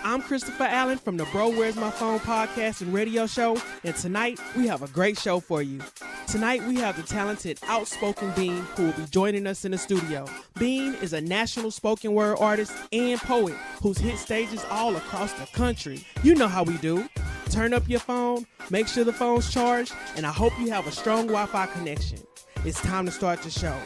I'm Christopher Allen from the Bro Where's My Phone podcast and radio show, and tonight we have a great show for you. Tonight we have the talented OutSpoken Bean who will be joining us in the studio. Bean is a national spoken word artist and poet who's hit stages all across the country. You know how we do. Turn up your phone, make sure the phone's charged, and I hope you have a strong Wi-Fi connection. It's time to start the show.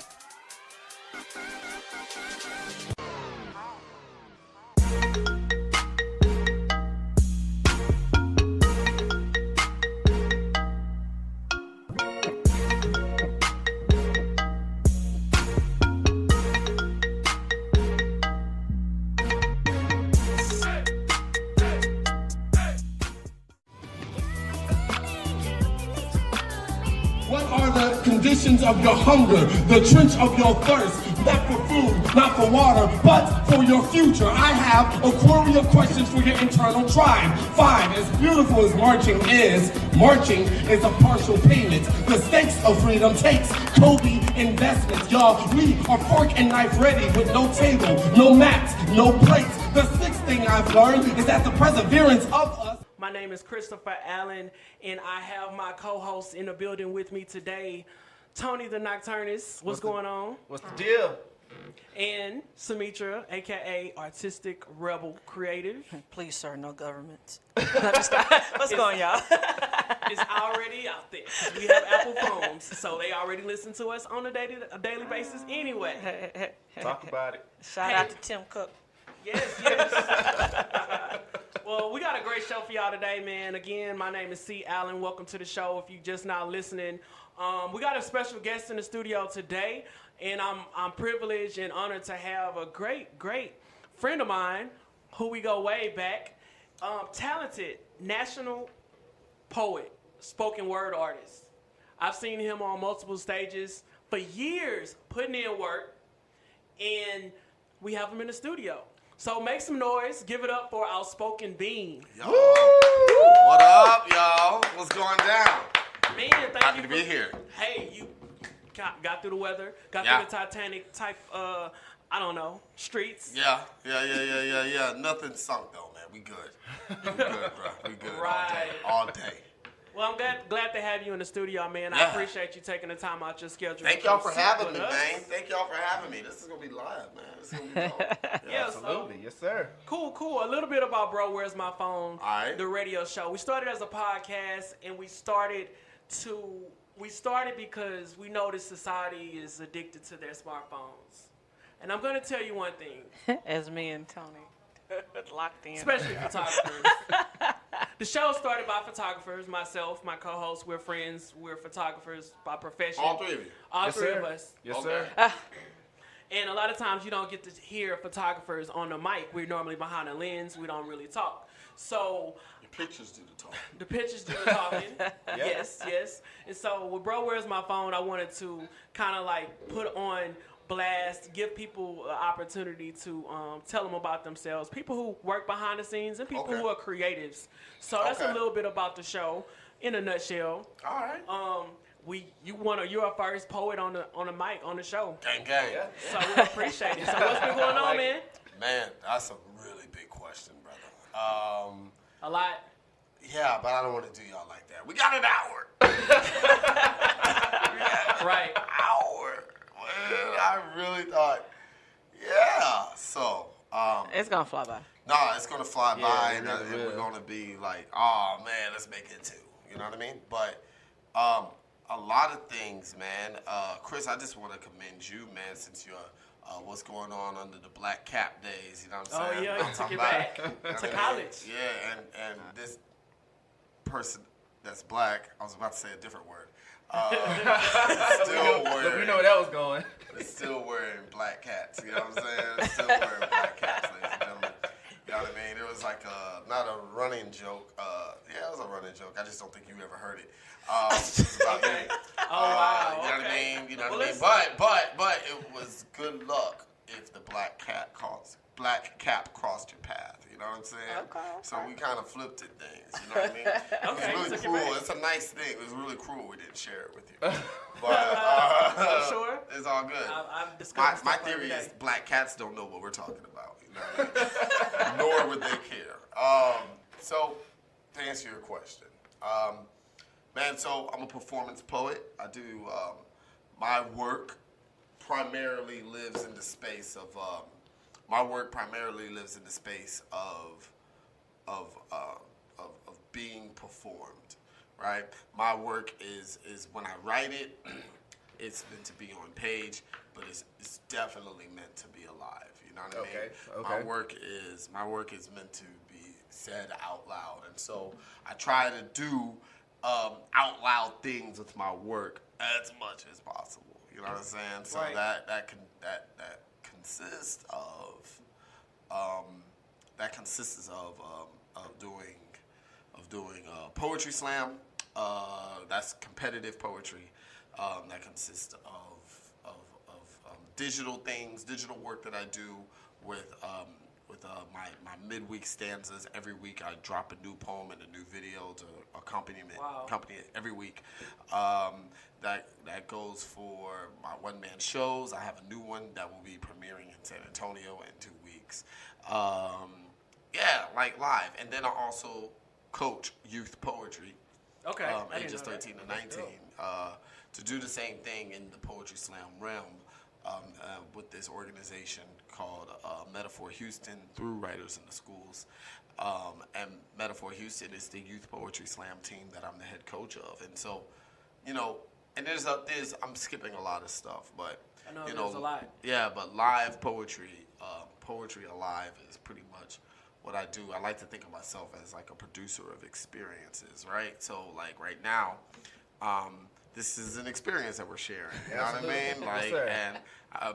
What are the conditions of your hunger, the trench of your thirst? Not for food, not for water, but for your future. I have a query of questions for your internal tribe. 5, as beautiful as marching is a partial payment. The stakes of freedom takes Kobe investments. Y'all, we are fork and knife ready with no table, no mats, no plates. The 6th thing I've learned is that the perseverance of us. My name is Christopher Allen, and I have my co-host in the building with me today, Tony the Nocturnist. What's going on? What's the deal? And Sumitra, a.k.a. Artistic Rebel Creative. Please, sir, no government. What's going on, y'all? It's already out there. We have Apple phones, so they already listen to us on a daily basis anyway. Talk about it. Shout out to Tim Cook. Yes. Well, we got a great show for y'all today, man. Again, my name is C. Allen. Welcome to the show. If you just now listening, we got a special guest in the studio today, and I'm privileged and honored to have a great friend of mine who we go way back. Talented national poet, spoken word artist. I've seen him on multiple stages for years, putting in work, and we have him in the studio. So make some noise. Give it up for OutSpoken Bean. Yo. What up, y'all? What's going down? Man, Happy to be here. Hey, you got through the weather, got Yeah. through the Titanic type, I don't know, streets. Yeah. Nothing sunk though, man. We good. We good, bro. We good Right. all day. Well, I'm glad to have you in the studio, man. I Yeah. appreciate you taking the time out your schedule. Thank to y'all come for sit having with me, us. man. Thank y'all for having me. This is gonna be live, man. This is gonna be dope. Yeah, Absolutely. Yes, sir. Cool. A little bit about Bro, Where's My Phone? All right. The radio show. We started as a podcast, and we started because we noticed society is addicted to their smartphones. And I'm going to tell you one thing, As me and Tony locked in. especially photographers. The show started by photographers. Myself, my co-host, we're friends. We're photographers by profession. All 3 of you. All Yes, 3 sir. of us. Yes, Okay. sir. And a lot of times you don't get to hear photographers on the mic. We're normally behind a lens. We don't really talk. So Your pictures do the talking. the pictures do the talking. Yes. And so with Bro, Where's My Phone? I wanted to kind of like put on blast, give people an opportunity to tell them about themselves. People who work behind the scenes and people Okay. who are creatives. So that's Okay. a little bit about the show in a nutshell. All right. You're our first poet on the mic on the show. Gang. So we appreciate it. So what's been going on, like man? it. Man, that's a really big question, brother. A lot. Yeah, but I don't want to do y'all like that. We got an hour. Right. Hour. Man, I really thought, yeah. So, It's going to fly by. nah, it's gonna fly Yeah, by, it and really we're will. gonna be like, oh man, let's make it 2. You know what I mean? But a lot of things, man. Chris, I just want to commend you, man, since you're what's going on under the Black Cap days. You know what I'm saying? Yeah, I'm you took talking it about- back you know to what I mean? college. Yeah, and this person that's black, I was about to say a different word. Still But wearing, we know where that was going. still wearing black cats. You know what I'm saying? Still wearing black cats, ladies and gentlemen. You know what I mean? It was like not a running joke. Yeah, it was a running joke. I just don't think you ever heard it. It's about me. Wow. You know what I Okay. mean? You know Well, what I mean? But it was good luck if the black cap crossed your path. You know what I'm saying? Okay. So we kind of flipped it things. You know what I mean? Okay, It's took it really cool. back. It's a nice thing. It was really cruel we didn't share it with you. But Sure. it's all good. I've discovered My stuff theory every is day. black cats don't know what we're talking about. You know what I mean? Nor care what they care. So, to answer your question, man, so I'm a performance poet. I do, my work primarily lives in the space of, being performed, right? My work is when I write it, it's meant to be on page, but it's definitely meant to be alive. You know what I mean? Okay. My work is meant to be said out loud, and so I try to do out loud things with my work as much as possible. You know what I'm saying? So Right. that consists of doing poetry slam. That's competitive poetry. That consists of digital things, digital work that I do with my midweek stanzas. Every week I drop a new poem and a new video to accompany it every week. That goes for my one-man shows. I have a new one that will be premiering in San Antonio in 2 weeks. Like live. And then I also coach youth poetry. Okay. I didn't Ages know that. 13 to 19. To do the same thing in the Poetry Slam realm with this organization called Metaphor Houston through Writers in the Schools. And Metaphor Houston is the youth poetry slam team that I'm the head coach of. And so, and I'm skipping a lot of stuff, but I know there's a lot. Yeah, but live poetry, poetry alive is pretty much what I do. I like to think of myself as like a producer of experiences, right? So like right now, this is an experience that we're sharing. You know what I mean? Like, sir.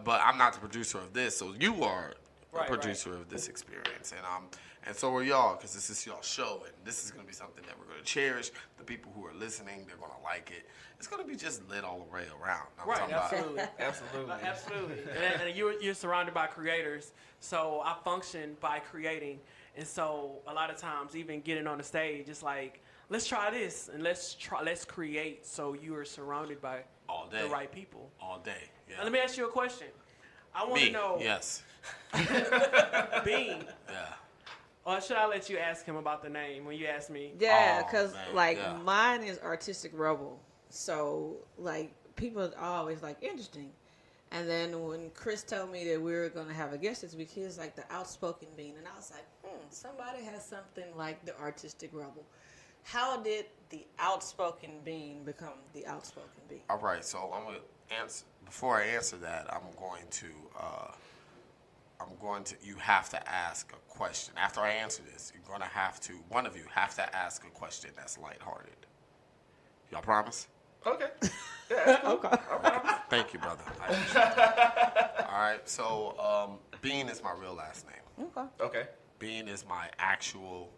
But I'm not the producer of this, so you are the Right, producer of this experience, and so are y'all, because this is y'all's show, and this is going to be something that we're going to cherish. The people who are listening, they're going to like it. It's going to be just lit all the way around. I'm Right, talking about- absolutely. Absolutely. Absolutely. And you're surrounded by creators. So I function by creating. And so a lot of times, even getting on the stage, it's like, let's try this and let's create. So you are surrounded by All day. the right people. All day. Yeah. Now, let me ask you a question. I want Me, to know, yes. Bean, Yeah. or should I let you ask him about the name when you ask me? Yeah, Oh, because man, yeah. mine is Artistic Rebel. So like people are always like interesting. And then when Chris told me that we were going to have a guest this week, he was like the OutSpoken Bean. And I was like, somebody has something like the Artistic Rebel. How did the OutSpoken Bean become the OutSpoken Bean? All right, so I'm going to answer. Before I answer that, you have to ask a question. After I answer this, one of you have to ask a question that's lighthearted. Y'all promise? Okay. Yeah, Okay. Thank you, brother. I appreciate that. All right, so Bean is my real last name. Okay. Okay. Bean is my actual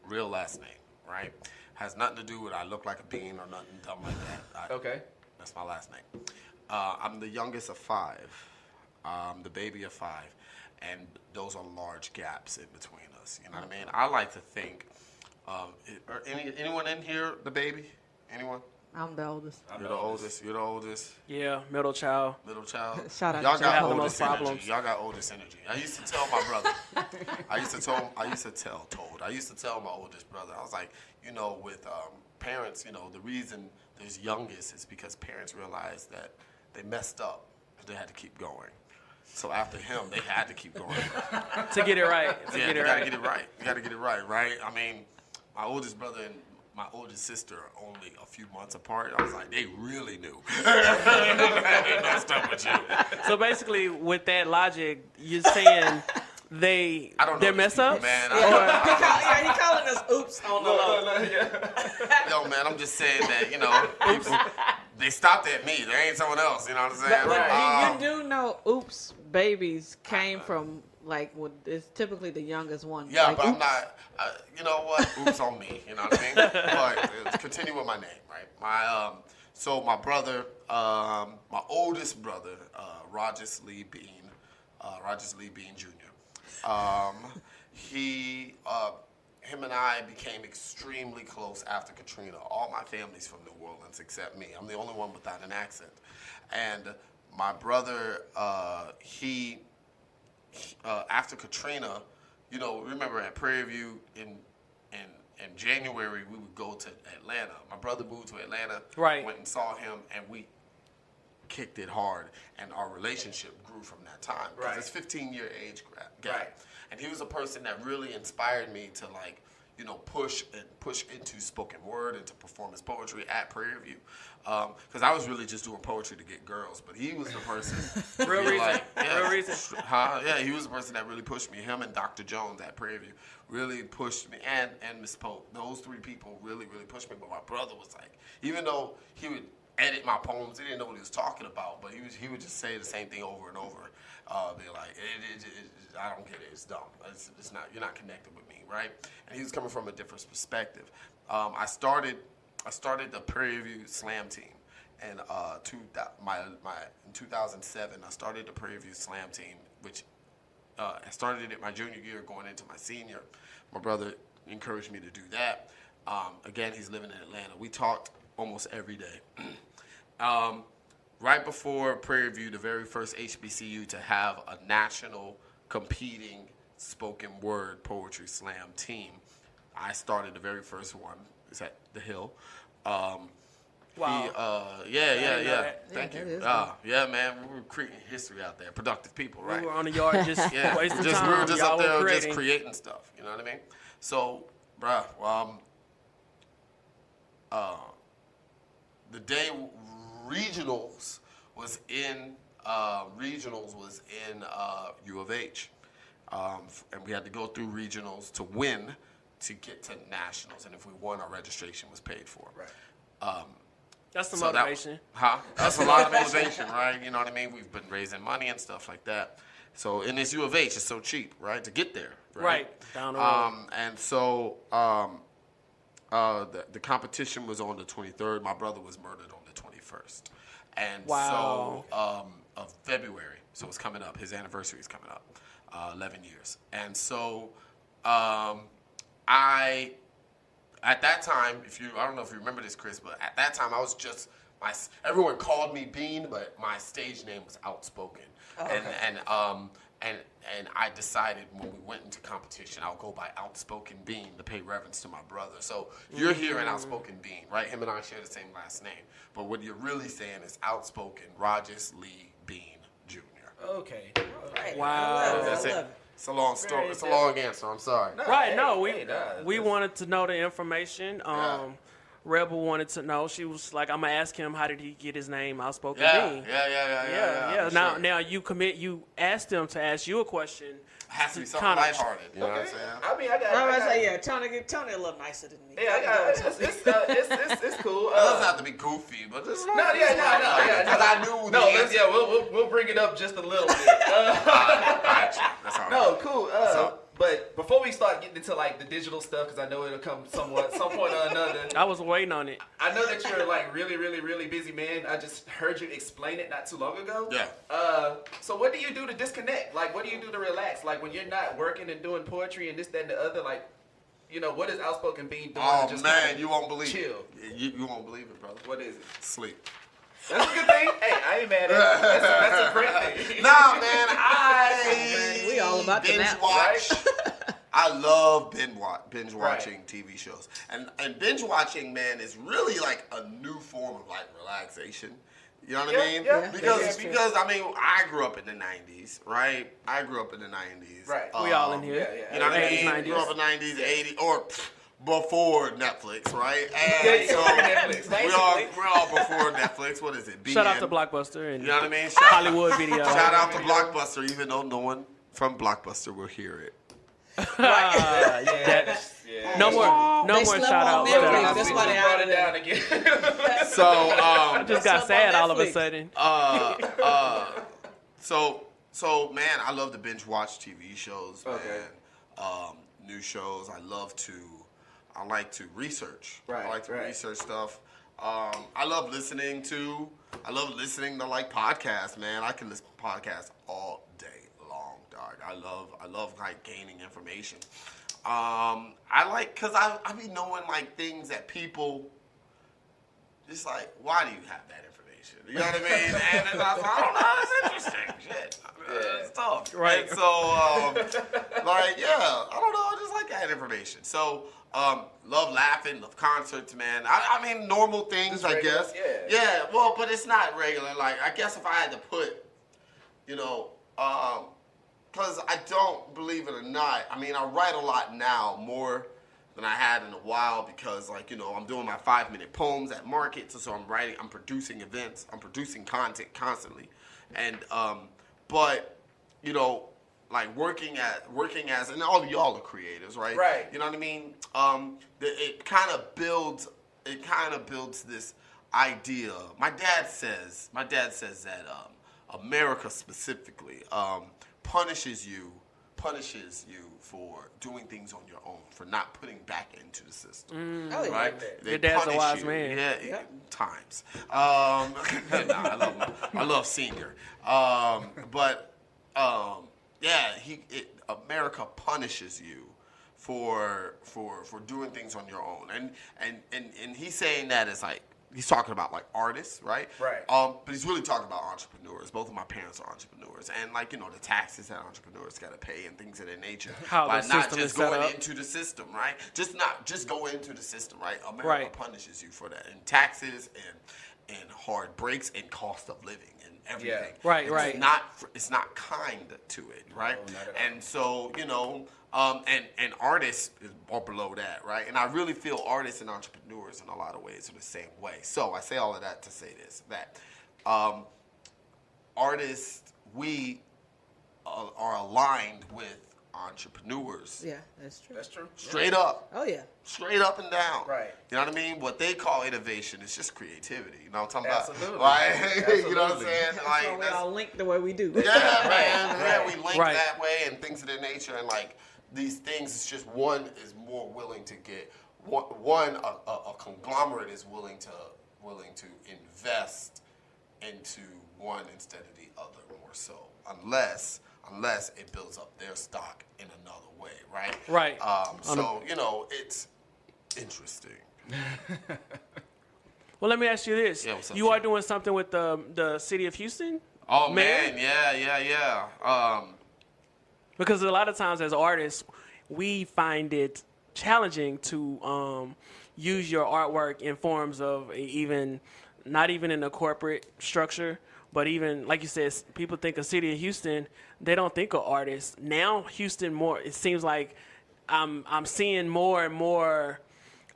real last name, right? Has nothing to do with I look like a bean or nothing dumb like that. Okay. That's my last name. I'm the youngest of 5. The baby of 5. And those are large gaps in between us. You know what I mean? I like to think, anyone in here the baby? Anyone? I'm the oldest. You're the oldest. You're the oldest. Yeah, middle child. Middle child. Shout out Y'all to got Have the oldest most energy. problems. Y'all got oldest energy. I used to tell my brother. I used to tell my oldest brother. I was like, with parents, the reason there's youngest is because parents realized that they messed up, but they had to keep going. So after him, they had to keep going. To get it right. You gotta get it right. You gotta get it right, right? I mean, my oldest brother and my oldest sister are only a few months apart. I was like, they really knew. They messed up with you. So basically, with that logic, you're saying I don't know they're these mess people, ups? man. He calling us oops on the low. Yo, man, I'm just saying that, people, they stopped at me. There ain't someone else, you know what I'm saying? But you do know oops babies came from it's typically the youngest one. Yeah, Like, but I'm oops. not, you know what? Oops on me, you know what I mean? But continue with my name, right? So my brother, my oldest brother, Rogers Lee Bean Jr., him and I became extremely close after Katrina. All my family's from New Orleans except me. I'm the only one without an accent. And my brother, after Katrina, you know, remember at Prairie View in January, we would go to Atlanta. My brother moved to Atlanta. Right. Went and saw him, and we kicked it hard, and our relationship grew from that time. Because Right. it's 15-year age gap. Right. And he was a person that really inspired me to, like, you know, push into spoken word, into performance poetry at Prairie View. Because I was really just doing poetry to get girls, but he was the person. to Real be reason. like, yeah, Real reason. Yeah, he was the person that really pushed me. Him and Dr. Jones at Prairie View really pushed me, and Miss Pope. Those three people really, really pushed me. But my brother was like, even though he would edit my poems, he didn't know what he was talking about, but he would just say the same thing over and over. Be like, I don't get it. It's dumb. It's not. You're not connected with me, right? And he was coming from a different perspective. I started the Prairie View Slam team, and in 2007, I started the Prairie View Slam team, which I started it my junior year, going into my senior. My brother encouraged me to do that. Again, he's living in Atlanta. We talked almost every day. Right before Prairie View, the very first HBCU to have a national competing spoken word poetry slam team, I started the very first one. It's at the Hill. Wow. Yeah. Thank that you. is Yeah, man, we were creating history out there. Productive people, right? We were on the yard just Yeah, wasting just time. we were just Y'all up there were just creating stuff. You know what I mean? So, bruh, the day regionals was in U of H, and we had to go through regionals to win to get to nationals, and if we won, our registration was paid for. Right. That's the So motivation. That's a lot of motivation, right? You know what I mean? We've been raising money and stuff like that. So, and it's U of H, it's so cheap, right, to get there, right? Down the road. And so the competition was on the 23rd. My brother was murdered on the 21st. And Wow. so of February, so it's coming up. His anniversary is coming up, 11 years. And so at that time, I don't know if you remember this, Chris, but at that time I was just everyone called me Bean, but my stage name was OutSpoken. Oh, okay. And I decided when we went into competition, I'll go by OutSpoken Bean to pay reverence to my brother. So you're hearing OutSpoken Bean, right? Him and I share the same last name. But what you're really saying is OutSpoken Rogers Lee Bean Jr. Okay. Right. Wow. I love it. That's I it. love it. It's a long story. Very It's a long answer. I'm sorry. Right, no, nah, we wanted to know the information. Rebel wanted to know. She was like, I'm gonna ask him how did he get his name Outspoken Bean. Yeah. Now you asked him to ask you a question. Has to be something Kinda- lighthearted. You know what I'm Okay. saying? I mean, I got. I was I got say, yeah, Tony a little nicer than me. Yeah, I got. It's cool. It doesn't have to be goofy, but just No, yeah. Because I knew No, the let's, answer. yeah, we'll bring it up just a little bit. Gotcha. That's all right. No, cool. So- But before we start getting into like the digital stuff, because I know it'll come some point or another. I was waiting on it. I know that you're like really busy man. I just heard you explain it not too long ago. Yeah. So what do you do to disconnect? Like, what do you do to relax? Like when you're not working and doing poetry and this, that, and the other. Like, you know, what is Outspoken Bean doing? Oh, to just man, kinda you won't believe chill. it. You won't believe it, brother. What is it? Sleep. That's a good thing. Hey, I ain't mad at it. That's a great thing. Nah, man, I We all about the binge nap, watch. I love binge watching Right. TV shows. And binge watching, man, is really like a new form of like relaxation. You know what I mean? Yeah. Because I mean, I grew up in the 90s, right? I grew up in the 90s. Right. We all in here. Yeah. You know what I 80s, mean? 90s. Grew up in the 90s, 80s, or before Netflix, right? Yeah, And so Netflix, we're all before Netflix. What is it? Shout out BN. to Blockbuster and You know what I mean? Hollywood Video. Shout out to Blockbuster, even though no one from Blockbuster will hear it. Yeah. No more They shout slept outs. on to- Netflix. That's why they brought out it down again. So, I just got Slept on sad all of a Netflix. sudden. so man, I love to binge watch TV shows, man. Okay. New shows. I like to research. Right, I like to right. research stuff. I love listening to like podcasts, man. I can listen to podcasts all day long, dog. I love like gaining information. Cause I be knowing like things that people just like, why do you have that information? information. You know what I mean? And then I was like, I don't know, it's interesting. Shit. It's tough. Right. And so, like, yeah, I don't know, I just like that information. So, love laughing, love concerts, man. I mean, normal things, Just I regular, guess. yeah. Yeah, well, but it's not regular. Like, I guess if I had to put, you know, because I don't, believe it or not, I mean, I write a lot now, more than I had in a while, because, like, you know, I'm doing my 5-minute poems at markets, so I'm writing, I'm producing events, I'm producing content constantly. And, but, you know, like working as, and all of y'all are creators, right? Right. You know what I mean? It kind of builds this idea. My dad says that America specifically punishes you for doing things on your own, for not putting back into the system. Oh, yeah. Right? They Your dad's a punish wise you. man. Yeah, times. I love Senior. Yeah, America punishes you for doing things on your own, and he's saying that as like. He's talking about like artists, right? Right. But he's really talking about entrepreneurs. Both of my parents are entrepreneurs, and like, you know, the taxes that entrepreneurs got to pay and things of that nature. How by the not system just is set going up. into the system, right? Just go into the system, right? America Right. punishes you for that, and taxes and hard breaks and cost of living and everything. Yeah. Right, it's right. It's not kind to it, right? No, not at all. And so, you know, and artists are below that, right? And I really feel artists and entrepreneurs in a lot of ways are the same way. So I say all of that to say this, that artists, we are aligned with entrepreneurs. Yeah, that's true. That's true. Straight up. Oh, yeah. Straight up and down. Right. You know what I mean? What they call innovation is just creativity. You know what I'm talking Absolutely. about? Right? You know what I'm Absolutely. saying? That's Like, why we all link the way we do. yeah, man. Yeah, Right. we link Right. that way and things of that nature. And like these things, it's just one is more willing to get a conglomerate is willing to invest into one instead of the other more so, unless it builds up their stock in another way, right? Right. So you know, it's interesting. Well, let me ask you this. Yeah, what's up, you are Chief? doing something with the city of Houston? Oh Mayor? man, yeah. Because a lot of times as artists, we find it challenging to use your artwork in forms of not even in a corporate structure, but even, like you said, people think of city of Houston, they don't think of artists. Now Houston more, it seems like I'm seeing more and more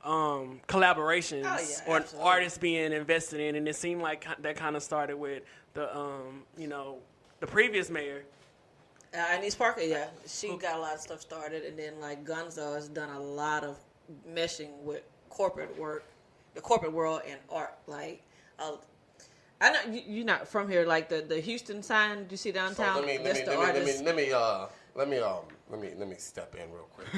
collaborations Oh, yeah, or absolutely. artists being invested in, and it seemed like that kind of started with the the previous mayor. Anise Parker, yeah. She got a lot of stuff started, and then, like, Gonzo has done a lot of meshing with corporate work, the corporate world, and art. Like, I know you're not from here. Like, the Houston sign, did you see downtown? So let me step in real quick.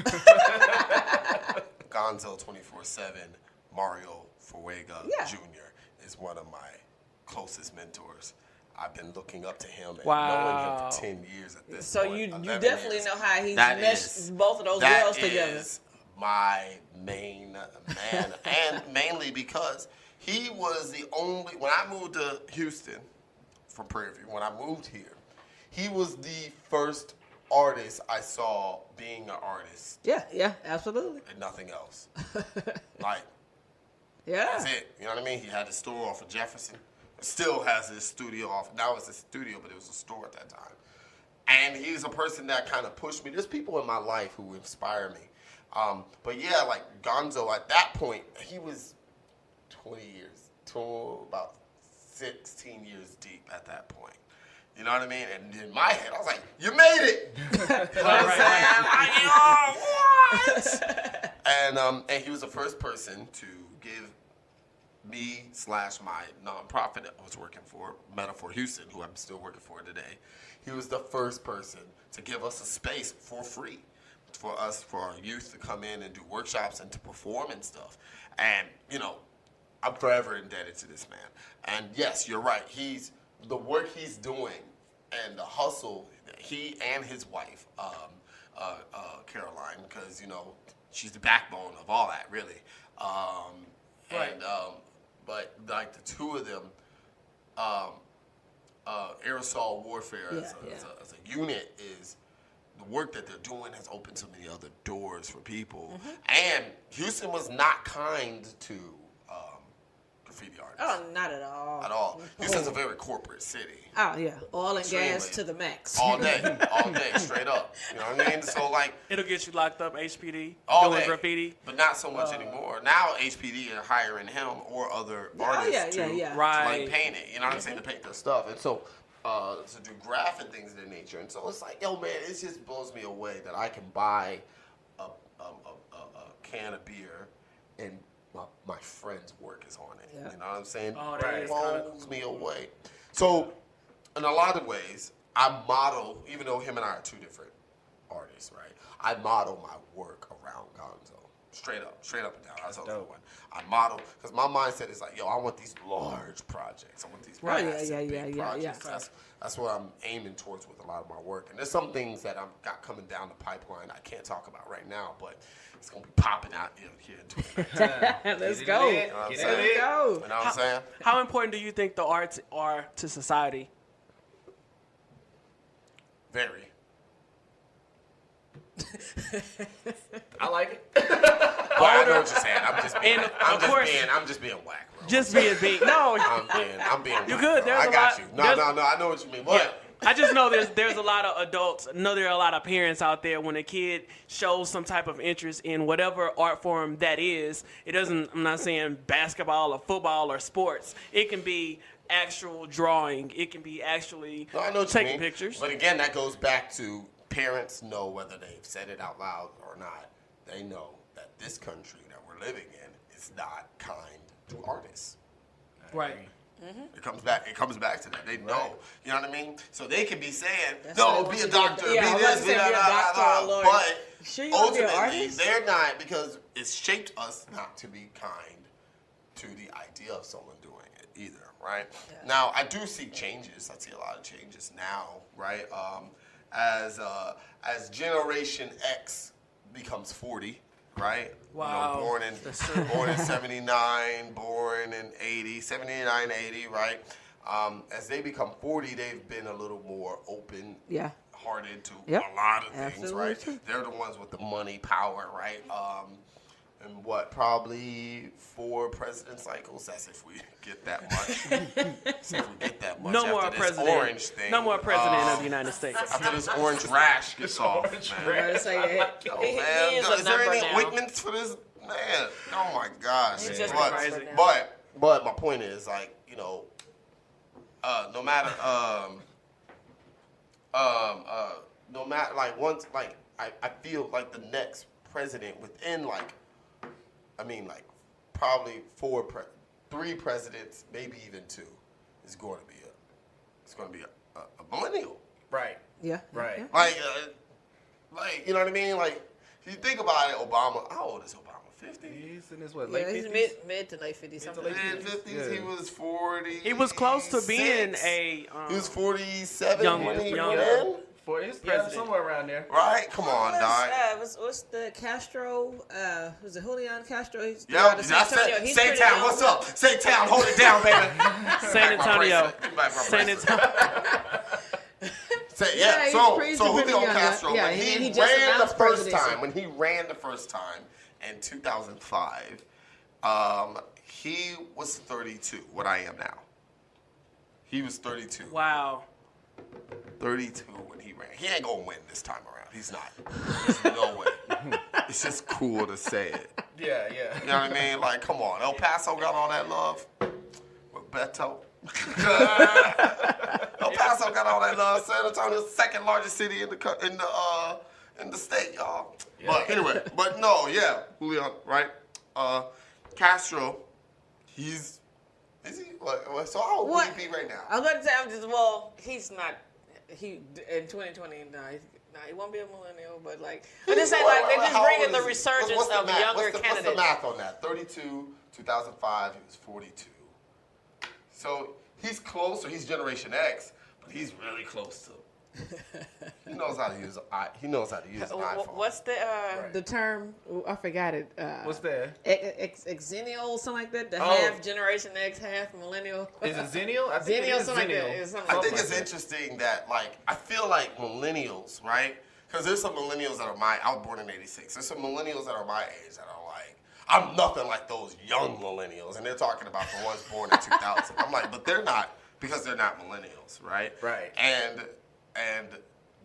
Gonzo 24/7, Mario Fuega Yeah. Jr. is one of my closest mentors. I've been looking up to him and Wow. knowing him for 10 years at this So point. you 11 definitely years. know how he's That meshed is- both of those that girls together. is my main man, and mainly because he was the only, when I moved to Houston from Prairie View, when I moved here, he was the first artist I saw being an artist Yeah, absolutely. and nothing else. Like, Yeah. that's it. You know what I mean? He had his store off of Jefferson. Still has his studio off. Now it's a studio, but it was a store at that time. And he's a person that kind of pushed me. There's people in my life who inspire me. But yeah, like Gonzo, at that point, he was 20 years, about 16 years deep at that point. You know what I mean? And in my head, I was like, you made it! You know what I'm saying? Like, yo, what? And he was the first person to give me / my nonprofit I was working for, Metaphor Houston, who I'm still working for today. He was the first person to give us a space for free for our youth to come in and do workshops and to perform and stuff. And, you know, I'm forever indebted to this man. And yes, you're right. The work he's doing and the hustle, he and his wife, Caroline, because, you know, she's the backbone of all that, really. Right. And, but like the two of them aerosol warfare as Yeah, a unit is the work that they're doing has opened so many other doors for people. And Houston was not kind to graffiti artists. Oh, not at all. At all. Houston's a very corporate city. Oh yeah, oil and gas Extremely. to the max. All day, straight up. You know what I mean? So like It'll get you locked up, HPD, all doing day, graffiti. but not so much anymore. Now HPD are hiring him or other artists to Right. like paint it. You know what I'm saying? To paint their stuff, and so to do graphic things of that nature. And so it's like, yo, man, it just blows me away that I can buy a can of beer and my friend's work is on it. Yeah. You know what I'm saying? Oh, that It is kinda blows me away. So, in a lot of ways, I model, even though him and I are two different artists, right? I model my work around Gonzo. Straight up and down. That's the one. I model, because my mindset is like, yo, I want these large projects. I want these massive big projects. That's what I'm aiming towards with a lot of my work. And there's some things that I've got coming down the pipeline I can't talk about right now, but it's going to be popping out here in 2019. Let's go. You know what I'm saying? Let's go. You know what I'm saying? How important do you think the arts are to society? Very. I like it. Well, I know what you're saying. I'm just being whack, bro. Just being big. No, I'm being you whack, good. bro. There's I a got lot- you. there's- No, I know what you mean. What? I just know there's a lot of adults. I know there are a lot of parents out there. When a kid shows some type of interest in whatever art form that is, it doesn't. I'm not saying basketball or football or sports. It can be actual drawing. It can be actually No, I know what you taking mean. pictures. But again, that goes back to parents know whether they've said it out loud or not. They know that this country that we're living in is not kind to artists. Right. It comes back to that. They know. Right. You know what I mean? So they can be saying, That's no, why be they a want you to be a- doctor, yeah, I be was this, about to be say, be a that, doctor or a lawyer. But Sure you wanna be an ultimately, artist? they're not, because it's shaped us not to be kind to the idea of someone doing it either, right? Yeah. Now, I do see changes. I see a lot of changes now, right? As Generation X becomes 40, right? Wow. You know, born in 79, born in 80, 79, 80, right? As they become 40, they've been a little more open-hearted to Yep. a lot of things, Absolutely right? true. They're the ones with the money, power, right? And probably 4 president cycles? That's if we get that much. That's if we get that much. No more after this president. orange thing. No more president of the United States. After this orange rash gets off, man. I'm about to say that. Oh, He man, is a is there number any now. ointments for this? Man, oh my gosh. He's just a But, number now. but my point is, like, you know, no matter, like, once, like, I feel like the next president within, like, probably 3 presidents, maybe even 2, is going to be a millennial. Right. Yeah. Right. Yeah. Like, you know what I mean? Like, if you think about it, Obama, how old is Obama? 50? He's in his what, Yeah, late he's 50s? mid to late 50s. Something late like Mid that. 50s, he was 40. He was close to being a. He was 47 young- when he young- went in? For his President. somewhere around there. Right? Come on, dog. What's the Castro? Was it Julian Castro? He's Yep, out of that's San Antonio. it. He's Say pretty town, young. what's up? Say town, hold it down, baby. San Antonio. San Antonio. Yeah, so he's who pretty did on young. Castro? Yeah, when and he he just ran the announced first presidency. time, when he ran the first time in 2005, he was 32, what I am now. He was 32. Wow. 32 when he ran. He ain't gonna win this time around. He's not. There's no way. It's just cool to say it. Yeah. You know what I mean? Like, come on. El Paso got all that love with Beto. El Paso got all that love. San Antonio's the second largest city in the state, y'all. Yeah. But anyway, Julian, right? Castro, is he? What, so how old would he be right now? I was about to say, he's not. He in 2020, he won't be a millennial, but like I'm just saying, like they're just How bringing old the is he? resurgence What's the of math? younger What's the candidates. math on that? 32, 2005, he was 42. So he's close, or he's Generation X, but he's really close to He knows how to use he knows how to use an iPhone. What's the term? I forgot it. What's that? Xennial, something like that. The Oh. half Generation X, half millennial. Is it Zennial? I think Zennial, it is something like Zennial. that. It's something I like think that. it's interesting that, like, I feel like millennials, right? Because there's some millennials that are I was born in 86. There's some millennials that are my age that are like, I'm nothing like those young millennials. And they're talking about the ones born in 2000. I'm like, but they're not, because they're not millennials, right? Right. And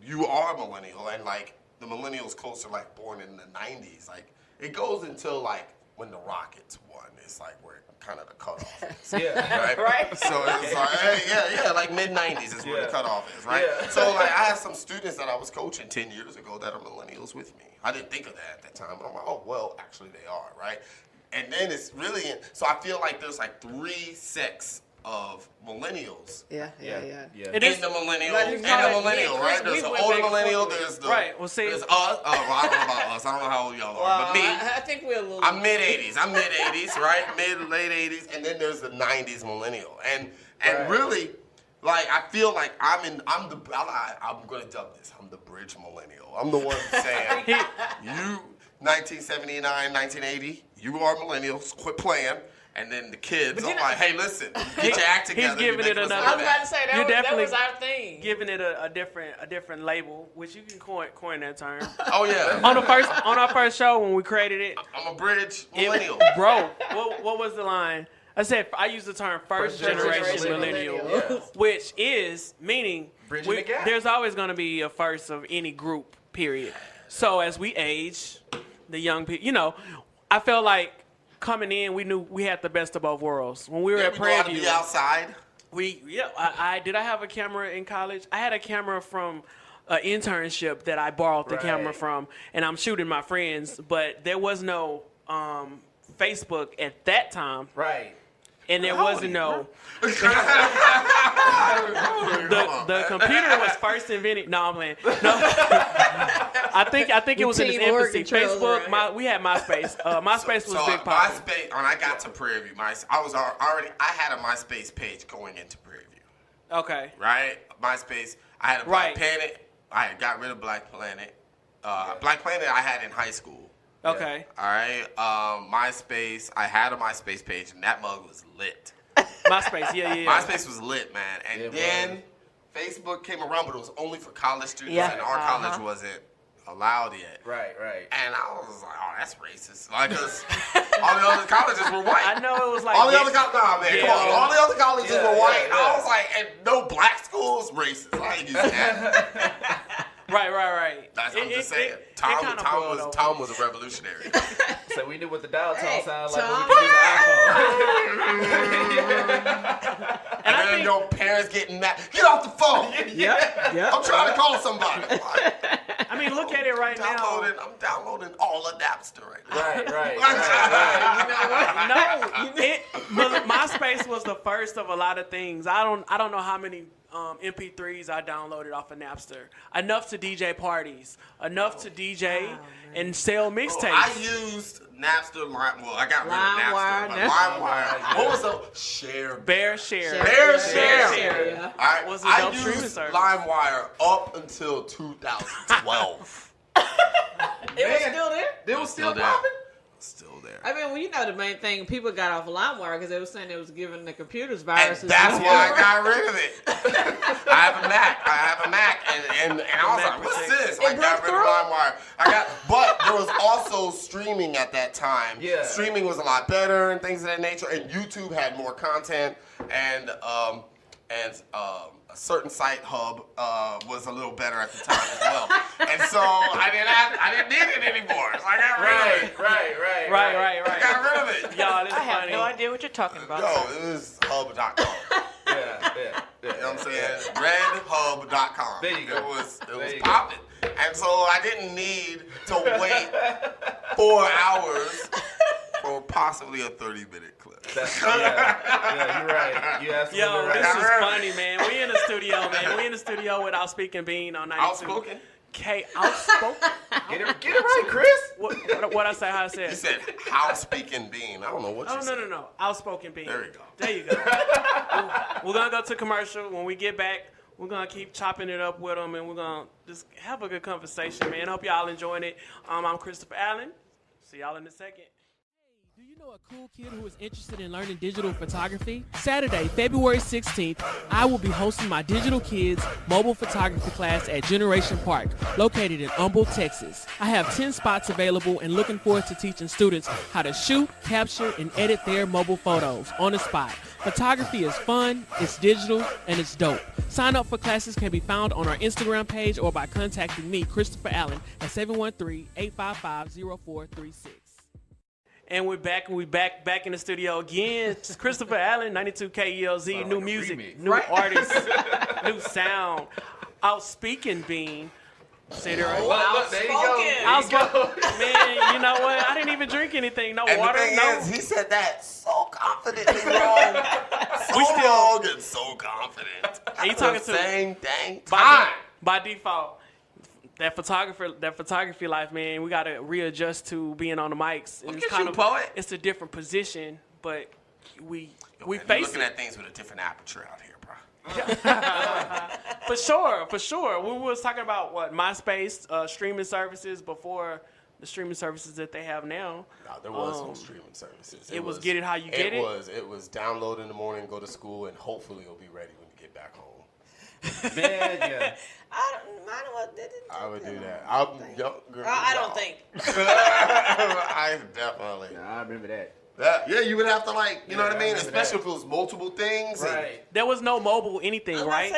you are a millennial, and, like, the millennials closer, like, born in the 90s. Like, it goes until, like, when the Rockets won. It's like where kind of the cutoff is. Yeah. Right? Right. So it's like, hey, yeah, like mid-90s is where the Yeah. cutoff is, right? Yeah. So, like, I had some students that I was coaching 10 years ago that are millennials with me. I didn't think of that at that time. I'm like, oh, well, actually they are, right? And then it's really, so I feel like there's like 3 sects of millennials. Yeah. It In is. the millennial, Like you and call the it, millennial, yeah, right? Chris, There's we the went older back and millennial, forth. there's the... Right, well, see- There's us. Oh, well, I don't know about us. I don't know how old y'all are. Well, But me, I think we're a little. I'm mid-80s. I'm mid-80s, right? Late 80s. And then there's the 90s millennial. And Right. really, like, I feel like I'm going to dub this. I'm the bridge millennial. I'm the one saying, you, 1979, 1980, you are millennials. Quit playing. And then the kids, I'm like, hey, listen, get your act together. He's giving You're it making us another- I look was bad. about to say You're that definitely was our thing. Giving it a different label, which you can coin that term. Oh, yeah. on our first show when we created it, I'm a bridge millennial. bro. What was the line? I said I used the term first generation generation millennial, millennial. which is meaning Bridging the gap. there's always going to be a first of any group. Period. So as we age, the young people, I felt like coming in, we knew we had the best of both worlds. When we were Yeah, at we know how to Prairie be View, outside. I did. I have a camera in college. I had a camera from an internship that I borrowed the camera Right. from, and I'm shooting my friends. But there was no Facebook at that time, Right. and there How old wasn't are you, no. The computer was first invented. No, I'm playing. No, I think it was in its Team infancy. Oregon Trails Facebook, around we had MySpace. MySpace was So big pop. MySpace, when I got to Prairie View, I had a MySpace page going into Prairie View, Okay. right? MySpace, I had a Black Right. Planet. I had got rid of Black Planet. Black Planet I had in high school. Okay. All right. MySpace, I had a MySpace page, and that mug was lit. MySpace. Yeah. MySpace was lit, man. And It then was. Facebook came around, but it was only for college students, Yeah. and our college wasn't allowed yet. Right. And I was like, oh, that's racist. Like, because all the other colleges were white. I know it was like All the other colleges, nah, man, come on. Yeah. All the other colleges Yeah, were white. yeah, I yeah. was like, and no black schools, racist. I ain't using that. Right. That's what I'm just saying. it Tom kinda boiled Tom was a revolutionary. So we knew what the dial tone Hey, sounded like Tom. when we could use the iPhone. And I And then think your parents getting mad. Get off the phone. Yep. I'm trying to call somebody. I mean, look at it right now. I'm downloading all of Napster right now. Right. But MySpace was the first of a lot of things. I don't know how many MP3s I downloaded off of Napster. Enough to DJ parties. Enough to DJ and sell mixtapes. I used Napster. I got rid of Napster. LimeWire, But LimeWire. What was the share? Bear share. Bear Share. share. Yeah. All right, Was a I dope streaming used service. LimeWire up until 2012. It was still there. It was still there. popping. Still there. I mean, well, the main thing people got off of LimeWire because they were saying it was giving the computers And viruses. that's why I got rid of it. I have a Mac, and I was like, "What's this?" I got rid of LimeWire. But there was also streaming at that time. Yeah. Streaming was a lot better and things of that nature, and YouTube had more content, and a certain site hub was a little better at the time as well. And so I didn't need it anymore. So I got rid of it. Right. I got rid of it. Y'all, this I have funny. no idea what you're talking about. Yo, it was hub.com. Yeah. You know what I'm saying? Redhub.com. There you go. It was There you go. popping. And so I didn't need to wait 4 hours for possibly a 30-minute clip. Yeah, you're right. You're absolutely Yo, right. this is funny, man. We in the studio, man. We in the studio with OutSpoken Bean on 92. Outspoken? Outspoken? Get it right, Chris. What I say? How I say You it? said house speaking bean. I don't know what Oh you said. no. OutSpoken Bean. There you go. There you go. We're gonna go to commercial. When we get back, We're going to keep chopping it up with them, and we're going to just have a good conversation, man. Hope y'all enjoying it. I'm Christopher Allen. See y'all in a second. Do you know a cool kid who is interested in learning digital photography? Saturday, February 16th, I will be hosting my Digital Kids mobile photography class at Generation Park, located in Humble, Texas. I have 10 spots available and looking forward to teaching students how to shoot, capture, and edit their mobile photos on the spot. Photography is fun, it's digital, and it's dope. Sign up for classes can be found on our Instagram page or by contacting me, Christopher Allen, at 713-855-0436. And we're back in the studio again. It's Christopher Allen, 92 KELZ, new music, remix. new artist, new sound. OutSpoken Bean. Say that right. Look, there you go. Outspoken. Man, you know what? I didn't even drink anything. No And water, the thing no. is, he said that so confidently wrong. We still- wrong and so confident. And you talking the to- same dang time. By default. That photography life, man, we gotta readjust to being on the mics. And Look it's at you, poet. It's a different position, but we Man, you're face looking it. at things with a different aperture out here, bro. For sure. We was talking about what MySpace streaming services before the streaming services that they have now. No, there was no streaming services. It was get it how you get it? It was download in the morning, go to school, and hopefully it'll be ready when you get back home. Man, yeah. I would do that. I'm younger. I don't think. I definitely. I remember that. Yeah, you would have to you know what I I mean? remember Especially that. if it was multiple things. and- Right. There was no mobile anything, right?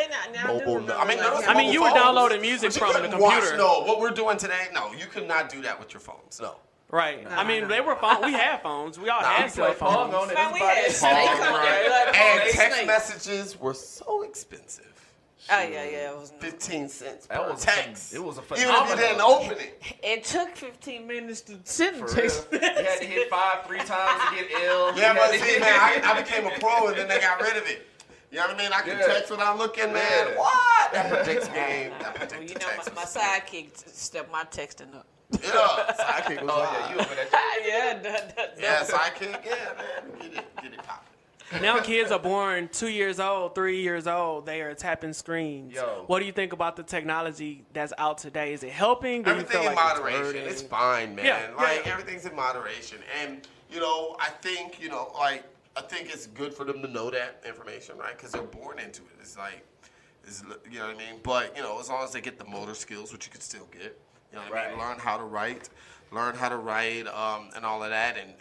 Mobile. I mean, there was I mean, mobile you were phones, downloading music but you from the couldn't computer. Watch, no, what we're doing today, no, you could not do that with your phones. No. Right. I mean, they were phones. We had phones. We all had You cell play Pong phones. on it. Man, we That's had about it. Snake on there. And Like, text Snake. messages were so expensive. Oh, yeah. It was 15 cents That per was text. it was a Even if you phenomenon. didn't open it. It took 15 minutes to send For a real. text You had to hit 3 times to get L. Yeah, You but had to see, hit- man, I became a pro and then they got rid of it. You know what I mean? I can Yeah. text without looking, man. Yeah. What? That predicts game. That Well, predicts you know, text. my sidekick stepped my texting up. Yeah, sidekick was Oh, yeah, you over that. Yeah, sidekick. Yeah, man. Get it poppin'. Now kids are born 2 years old, 3 years old. They are tapping screens. Yo. What do you think about the technology that's out today? Is it helping? Do you Everything feel in like moderation. It's It's fine, man. Yeah, like yeah. everything's in moderation, and I think I think it's good for them to know that information, right? Because they're born into it. It's you know what I mean. But as long as they get the motor skills, which you can still get, you know what I mean. Right. Learn how to write, and all of that, and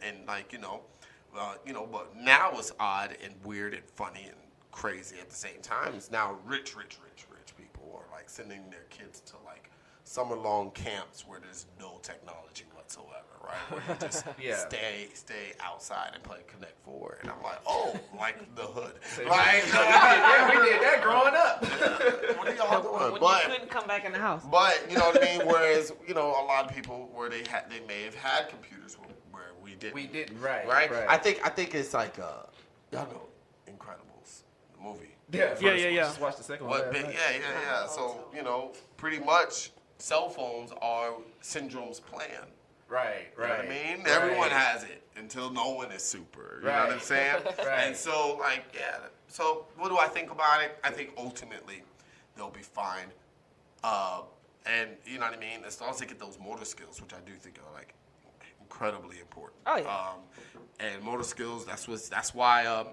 but now it's odd and weird and funny and crazy at the same time. It's now rich people are like sending their kids to like summer-long camps where there's no technology whatsoever, right? Where you just Yeah. stay outside and play Connect Four, and I'm like, oh, like the hood, Yeah, like we did that growing up. what are y'all doing? When But you couldn't come back in the house. but you know what I mean. Whereas a lot of people where they may have had computers where we didn't. We didn't, right? I think it's like y'all know Incredibles, the movie. Yeah. Yeah. Just watch the second one. But last night. yeah. So pretty much cell phones are Syndrome's plan. Right. You know what I mean? Right. Everyone has it until no one is super. You know what I'm Right. saying? Right. And so So what do I think about it? I think ultimately they'll be fine. And you know what I mean? As long as they get those motor skills, which I do think are like incredibly important. Oh, yeah. And motor skills, that's why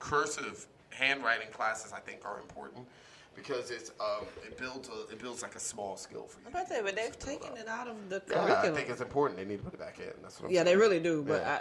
cursive handwriting classes I think are important because it builds like a small skill for you. I'm about to say, but they've taken it out of the Yeah, I curriculum. think it's important. They need to put it back in. That's what I'm Yeah, saying. they really do, but Yeah.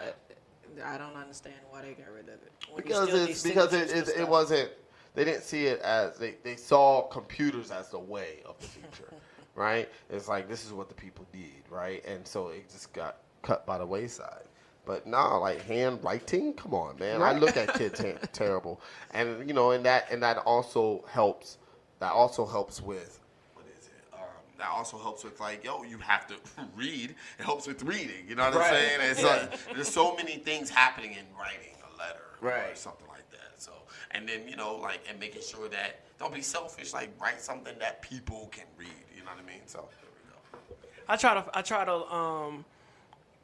I don't understand why they got rid of it. When you still need Because signatures for it stuff. wasn't. They didn't see it as they saw computers as the way of the future, right? It's like this is what the people need, right? And so it just got cut by the wayside. But nah, like handwriting, come on, man. I look at kids terrible, and and that also helps. That also helps with what is it? That also helps with like, you have to read. It helps with reading. You know what I'm Right. saying? It's like there's so many things happening in writing a letter or Right. something like that. So and then and making sure that don't be selfish. Like write something that people can read. You know what I mean? So there we go. I try to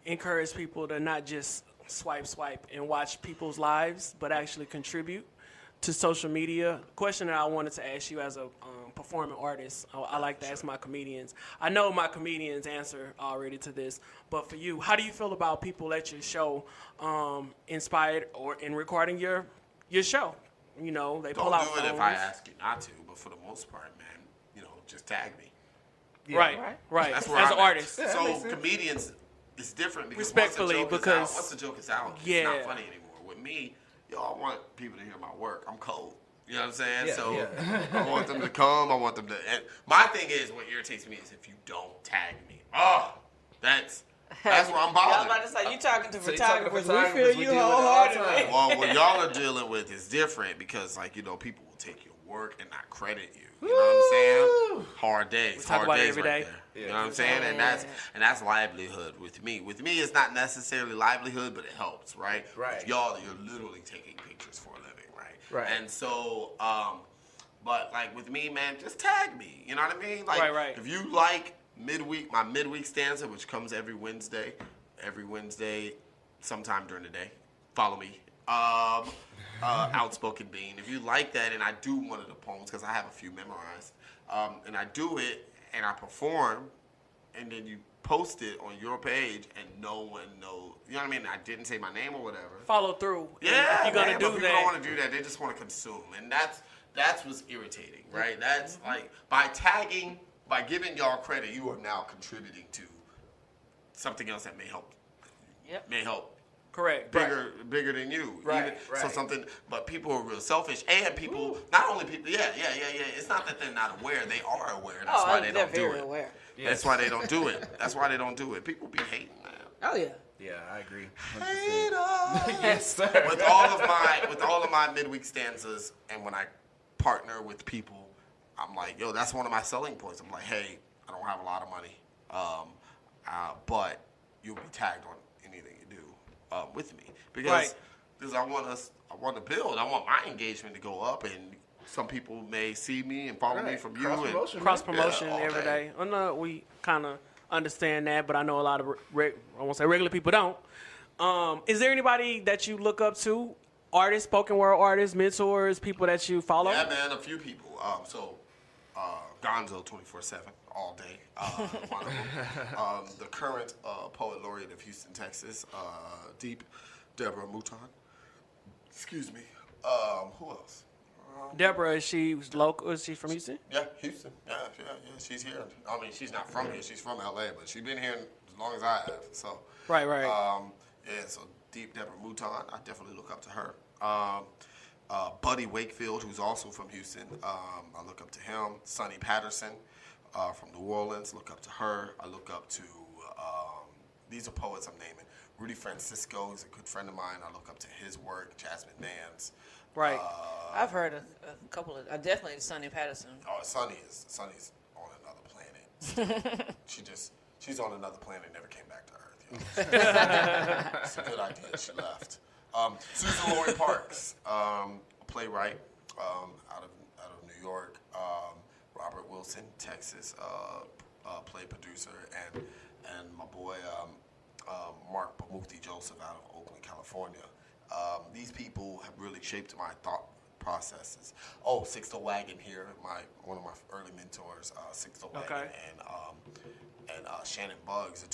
encourage people to not just swipe and watch people's lives, but actually contribute. to social media. Question that I wanted to ask you as a performing artist. I like to ask my comedians. I know my comedians answer already to this, but for you, how do you feel about people at your show inspired or in recording your show? You know, they pull out Don't do it phones. if I ask you not to, but for the most part, man, you know, just tag me. Right. That's where As I'm an at. artist. So comedians, it's different because Respectfully, once because the joke is out, yeah. it's not funny anymore. With me, I want people to hear my work. I'm cold. You know what I'm saying? Yeah, so yeah. I want them to come. I want them to. And my thing is, what irritates me is if you don't tag me. Oh, that's where I'm I was bothered. about to say, you talking to So you talking to photographers. photographers, We we feel you deal with it all the wholeheartedly. time. Well, what y'all are dealing with is different because, like, you know, people will take your work and not credit you. You know what I'm saying? Hard days, talk hard about it days every right day. there. Yeah. You know what I'm saying? And that's livelihood with me. With me, it's not necessarily livelihood, but it helps, right? Right. With y'all, you're literally taking pictures for a living, right? Right. And so, but like with me, man, just tag me. You know what I mean? Like, Right. if you like my midweek stanza, which comes every Wednesday, sometime during the day, follow me. Outspoken Bean. If you like that, and I do one of the poems because I have a few memorized, and I do it and I perform, and then you post it on your page, and no one knows. You know what I mean? I didn't say my name or whatever. Follow through. Yeah, if you're gonna man, do but people that. don't want to do that. They just want to consume, and that's what's irritating, right? That's like by giving y'all credit, you are now contributing to something else that may help. Yep. May help. Correct. Bigger than you. Right, So right. something, but people are real selfish, and people, not only people, yeah. It's not that they're not aware; they are aware. That's why they they're don't do very it. aware. That's why they don't do it. That's why they don't do it. People be hating, man. Oh yeah. Yeah, I agree. Yes, sir. with all of my midweek stanzas, and when I partner with people, I'm like, yo, that's one of my selling points. I'm like, hey, I don't have a lot of money, but you'll be tagged on anything you do with me because I want to build. I want my engagement to go up, and some people may see me and follow me from you. Cross promotion Yeah, all every day. day. I know we kind of understand that, but I know a lot of I won't say regular people don't. Is there anybody that you look up to? Artists, spoken word artists, mentors, people that you follow? Yeah, man, a few people. Gonzo 24/7 all day. One of them. The current poet laureate of Houston, Texas, Deep Deborah Mouton. Excuse me. Who else? Deborah, is she local? Is she from Houston? Yeah, Houston. Yeah. She's here. I mean, she's not from here. She's from LA, but she's been here as long as I have. So. Right. Yeah. So Deep Deborah Mouton, I definitely look up to her. Buddy Wakefield, who's also from Houston, I look up to him. Sonny Patterson from New Orleans, look up to her. I look up to these are poets I'm naming. Rudy Francisco is a good friend of mine. I look up to his work. Jasmine Mans. Right. I've heard a couple of. Definitely Sonny Patterson. Oh, Sonny's on another planet. She's on another planet. Never came back to Earth. You know? It's a good idea. She left. Susan Lori Parks, a playwright out of New York. Robert Wilson, Texas, play producer, and my boy Mark Bamuthi Joseph out of Oakland, California. These people have really shaped my thought processes. Oh, Sixto Wagon here, one of my early mentors, Sixto Wagon, and Shannon Buggs.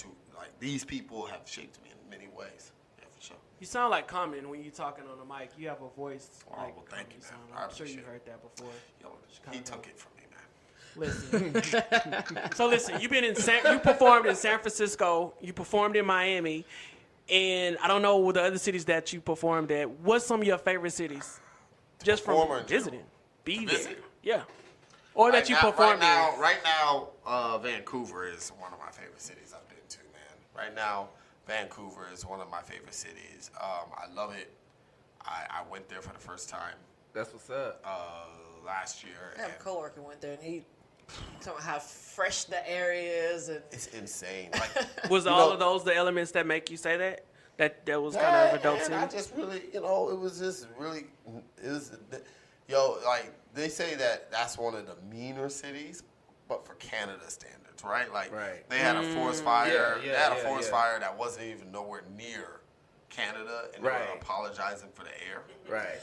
These people have shaped me in many ways. Yeah, for sure. You sound like Common when you're talking on the mic. You have a voice like well, thank you, Common man. sound. I I'm sure you've appreciate heard that before. Yo, he took it from me, man. Listen. So listen, you performed in San Francisco, you performed in Miami, and I don't know the other cities that you performed at. What's some of your favorite cities? Just from perform or in visiting. Be To there. visit? Yeah. Or that you performed in. Right now, Vancouver is one of my favorite cities I've been to, man. Right now, Vancouver is one of my favorite cities. I love it. I went there for the first time That's what's up. last year. I have a and coworker went there and he told me how fresh the area is and it's insane. Like, Was all of those the elements that make you say that? That was kind of a dope and city? I just really, it was just really, like they say that's one of the meaner cities, but for Canada standards, right? Like Right. they had a forest fire. Yeah, they had a yeah, forest yeah. fire that wasn't even nowhere near Canada and they Right. were apologizing for the air. Right.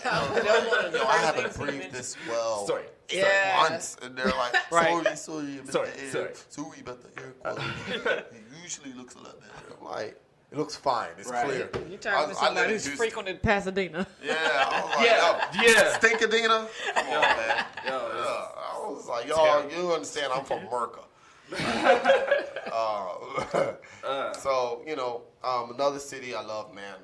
Yo, I haven't breathed this well Sorry. Yeah. once. And they're like, Right. sorry about Sorry, the air. sorry. Sorry about the air quality. It usually looks a lot better. I'm like, It looks fine. It's Right. clear. You're talking to I live somebody in who's Houston. frequented Pasadena. Yeah, I was like, Yeah, yo, yeah. Stinkadena? Come on, man. Yo, Yeah, I was like, y'all, you understand I'm from Merca. So, you know, another city I love, man.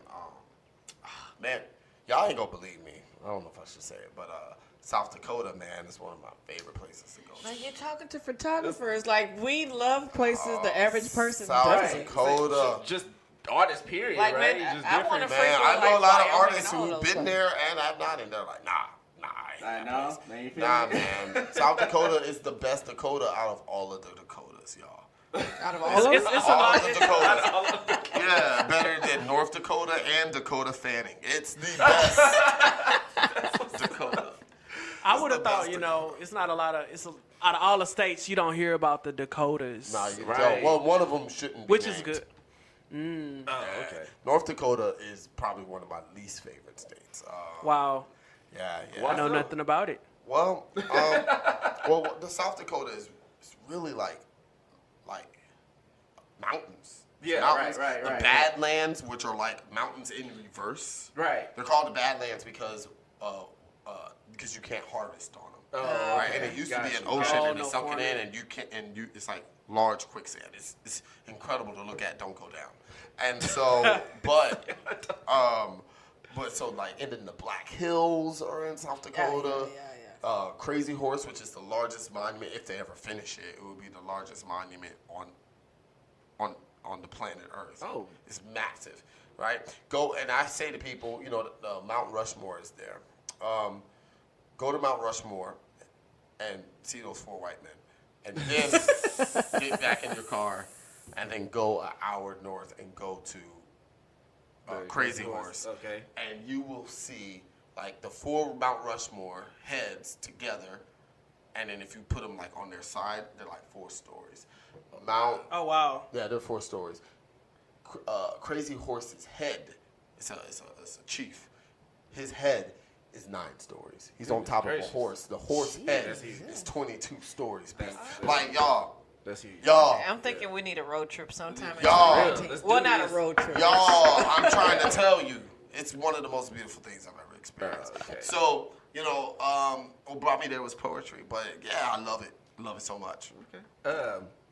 Man, y'all ain't gonna believe me. I don't know if I should say it, but South Dakota, man, is one of my favorite places to go to. Like, you're talking to photographers. Like, we love places the average person South doesn't. Dakota. Just artist, period, Like, right? man, Just I wanna different. Man, frequent, I know a like, lot of Wyoming artists and all who've those been places. there and have not, and they're like, nah, I ain't that know. place. Man, you feel Nah, me? man. South Dakota is the best Dakota out of all of the Dakotas, y'all. Out of all of them. It's a All lot. of the Dakotas. Yeah, better than North Dakota and Dakota Fanning. It's the best Dakota. I would have the thought, best you know, it's not a lot of. Out of all the states, you don't hear about the Dakotas. Nah, you Right. don't. Well, one of them shouldn't be Which is named. good. Oh, okay. North Dakota is probably one of my least favorite states. Wow. Yeah. I know nothing about it. Well, the South Dakota is really like mountains. Yeah, Mountains. right. The Badlands, which are like mountains in reverse. Right. They're called the Badlands because you can't harvest on them. Oh, Right, okay. and it used to be an Gotcha. ocean, Oh, and no it's sunken farming. in, and you can't, it's like large quicksand. It's incredible to look at. Don't go down. And so, but so like, and then the Black Hills are in South Dakota. Yeah. Crazy Horse, which is the largest monument, if they ever finish it, it would be the largest monument on the planet Earth. Oh. It's massive, right? Go, and I say to people, you know, the Mount Rushmore is there. Go to Mount Rushmore and see those 4 white men. And then get back in your car and then go an hour north and go to Crazy Horse. Okay. And you will see like the 4 Mount Rushmore heads together, and then if you put them like on their side, they're like 4 stories. Oh wow. Yeah, they're 4 stories. Crazy Horse's head, it's a chief. His head is 9 stories. He's on top of gracious. a horse. The horse head That's huge. is 22 stories. Man. Like y'all, That's huge. I'm thinking we need a road trip sometime. in Y'all. 2019. Let's do Well, not this. a road trip. y'all, I'm trying to tell you, it's one of the most beautiful things I've ever experienced. Okay. So, you know, what brought me there was poetry, but yeah, I love it. Love it so much. I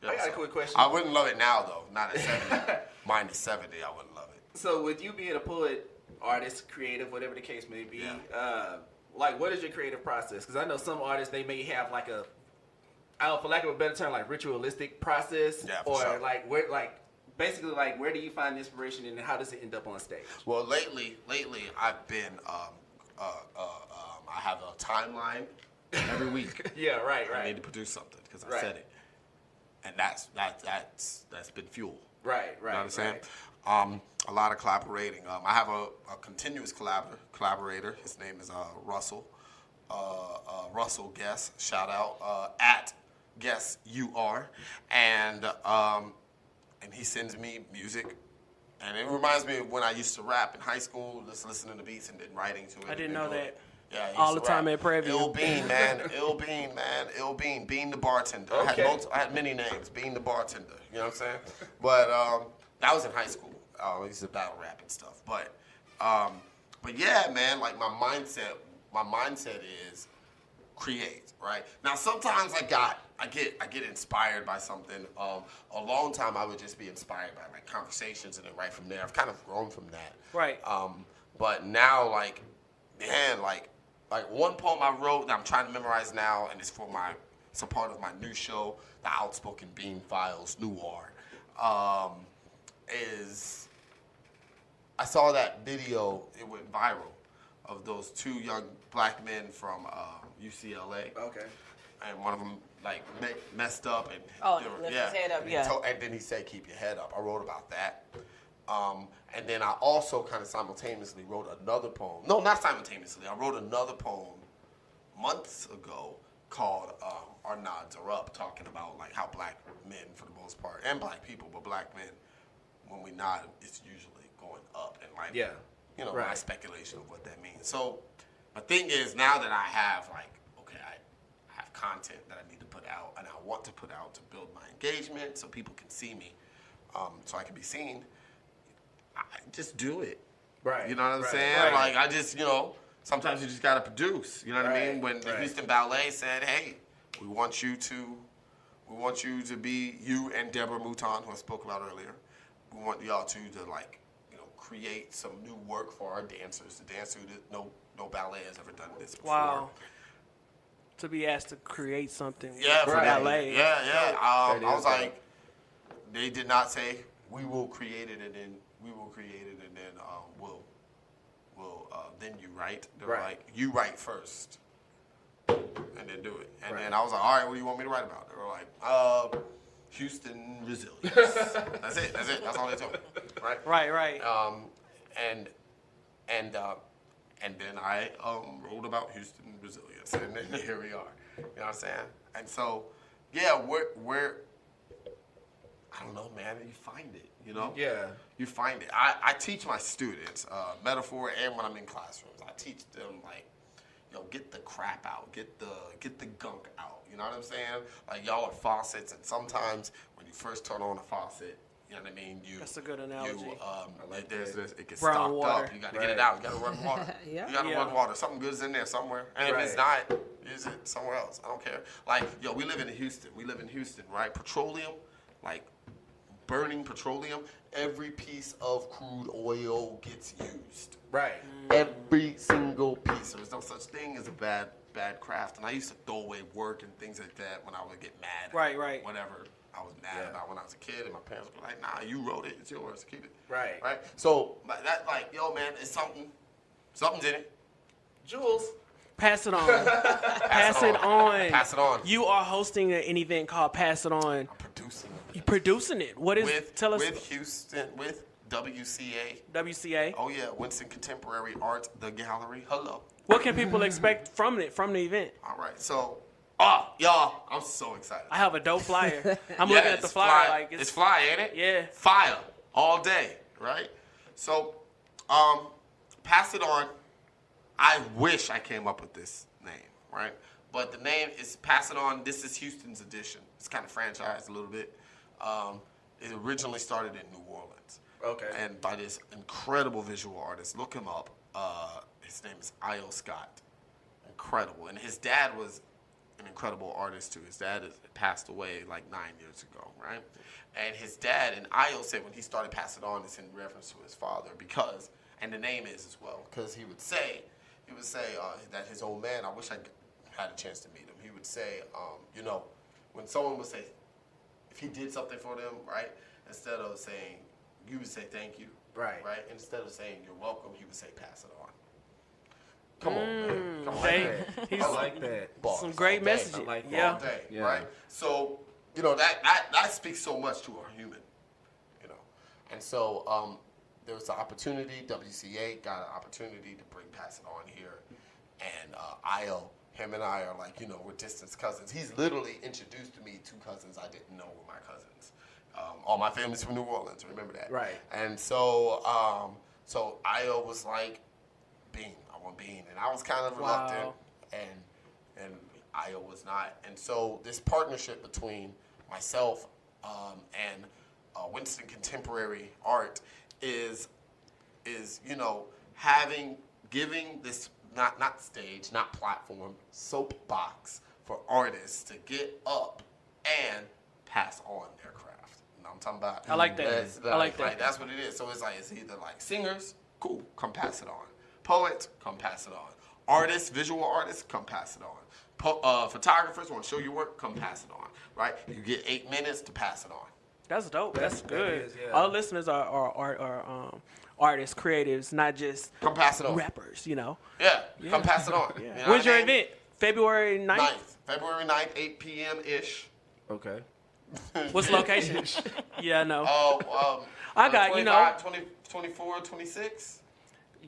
got a so- quick question. I wouldn't love it now though. Not at 70. Minus 70, I wouldn't love it. So with you being a poet, artist, creative, whatever the case may be, Yeah. like what is your creative process? Because I know some artists, they may have like a, for lack of a better term, like ritualistic process, Yeah, for or sure. like basically like where do you find inspiration and how does it end up on stage? Well, lately, I've been, I have a timeline every week. Yeah, right. I need to produce something because I Right. said it, and that's been fuel. Right. You know what I'm saying? A lot of collaborating. I have a continuous collaborator. His name is Russell. Russell Guess. Shout out at Guess You Are, and he sends me music. And it reminds me of when I used to rap in high school, just listening to beats and then writing to it. I didn't and know doing that. it. Yeah, I used All to the time rap. at Prairie View. Ill Bean, man. Ill Bean, man. Ill Bean. Bean the bartender. Okay. I had many names. Bean the bartender. You know what I'm saying? But that was in high school. I used to battle rap and stuff. But yeah, man. Like my mindset is create. Right now, sometimes I get inspired by something. A long time I would just be inspired by like conversations and then right from there. I've kind of grown from that. Right. But now, like, man, like one poem I wrote that I'm trying to memorize now, and it's a part of my new show, the Outspoken Bean Files Noir, is I saw that video, it went viral, of those 2 young black men from UCLA. Okay. And one of them, like, messed up. And Lift his head up, and yeah. and then he said, keep your head up. I wrote about that. And then I also kind of simultaneously wrote another poem. No, not simultaneously. I wrote another poem months ago called Our Nods Are Up, talking about like how black men, for the most part, and black people, but black men, when we normally not. It's usually going up. And like, Yeah. you know, Right. my speculation of what that means. So my thing is now that I have like, okay, I have content that I need to put out and I want to put out to build my engagement so people can see me, so I can be seen. I just do it. Right. You know what I'm Right. saying? Right. Like I just, you know, sometimes you just gotta produce. You know what I mean? Right. When the Right. Houston Ballet said, "Hey, we want you to be you and Deborah Mouton, who I spoke about earlier. We want y'all to like, you know, create some new work for our dancers. The dancer that no ballet has ever done this before." Wow. To be asked to create something Yeah, for right. ballet. Yeah. I That was is like, they did not say we will create it and then we'll then you write. They were Right. like, you write first and then do it. And then I was like, all right, what do you want me to write about? They were like, Houston resilience. That's it. That's all they told me. Right. Right. And then I wrote about Houston resilience, and then here we are. You know what I'm saying? And so, yeah, we're I don't know, man. You find it, you know? Yeah. You find it. I teach my students metaphor, and when I'm in classrooms, I teach them like, yo, get the crap out, get the gunk out. You know what I'm saying? Like y'all are faucets, and sometimes when you first turn on a faucet, you know what I mean? That's a good analogy. It gets Brown stocked water. up. You got to get it out. You got to run water. Yeah. You got to Yeah. run water. Something good's in there somewhere. And if it's not, use it somewhere else. I don't care. Like, yo, we live in Houston, right? Petroleum, like burning petroleum, every piece of crude oil gets used. Right. Every single piece. There's no such thing as a bad craft. And I used to throw away work and things like that when I would get mad. Right. Whatever I was mad about when I was a kid, and my parents were like, "Nah, you wrote it. It's yours. Keep it." Right. So that, like, yo, man, it's something's in it. Jules. Pass it on. Pass it on. Pass it on. You are hosting an event called Pass It On. I'm producing it. You're producing it. What is? Tell us. with Houston, with WCA. WCA. Oh yeah, Winston Contemporary Art, the gallery. Hello. What can people expect from the event? All right, so, y'all, I'm so excited. I have a dope flyer. I'm Yeah, looking at the it's flyer fly. like It's fly, ain't it? Yeah. Fire all day, right? So, pass it on. I wish I came up with this name, right? But the name is Pass It On. This is Houston's edition. It's kind of franchised a little bit. It originally started in New Orleans. Okay. And by this incredible visual artist. Look him up. His name is I.O. Scott. Incredible. And his dad was an incredible artist, too. His dad passed away like 9 years ago, right? And his dad, and I.O. said when he started Pass It On, it's in reference to his father because, and the name is as well, because he would say that his old man, I wish I had a chance to meet him, he would say, you know, when someone would say, if he did something for them, right, instead of saying, you would say thank you. Right. Right? Instead of saying you're welcome, he would say pass it on. Come on, man. Come on. Hey, he's I like that. Bars some great all day. messaging. I like that. Yeah. All day, Yeah. right? So, you know, that speaks so much to a human, you know. And so there was an opportunity, WCA got an opportunity to bring Pass It On here. And Io, him and I are like, you know, we're distant cousins. He's literally introduced to me two cousins I didn't know were my cousins. All my family's from New Orleans, remember that? Right. And so, so Io was like, Bean, I want Bean. And I was kind of reluctant. Wow. And Io was not. And so this partnership between myself and Winston Contemporary Art is you know, giving this not stage, not platform, soapbox for artists to get up and pass on their craft. You know what I'm talking about? I like that. I like that. Like, that's what it is. So it's like, it's either like singers, cool, come pass it on. Poets, come pass it on. Artists, visual artists, come pass it on. Photographers want to show your work, come pass it on. Right? You get 8 minutes to pass it on. That's dope. That's good. is, yeah. Our listeners are artists, creatives, not just Come pass it on. rappers, you know. Yeah, come pass it on. Yeah. You know When's what your I mean? event? February 9th? 9th. February 9th, 8 p.m.-ish. Okay. What's the location? Yeah, I know. Oh, I got, you know. 24, 26.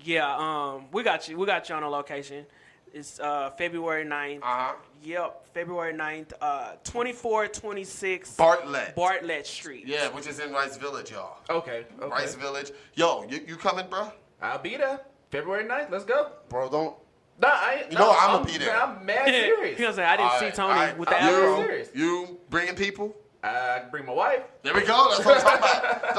Yeah, we got you. We got you on a location. It's February 9th. Uh-huh. Yep, February 9th. 2426 Bartlett Street. Yeah, which is in Rice Village, y'all. Okay. Rice Village. Yo, you coming, bro? I'll be there. February 9th. Let's go. Bro, don't. Nah, I ain't. You know I'ma be there. I'm mad serious. He gonna say I didn't see Tony with the I'm afro. serious. You bringing people? I bring my wife. There we go. That's what I'm talking about.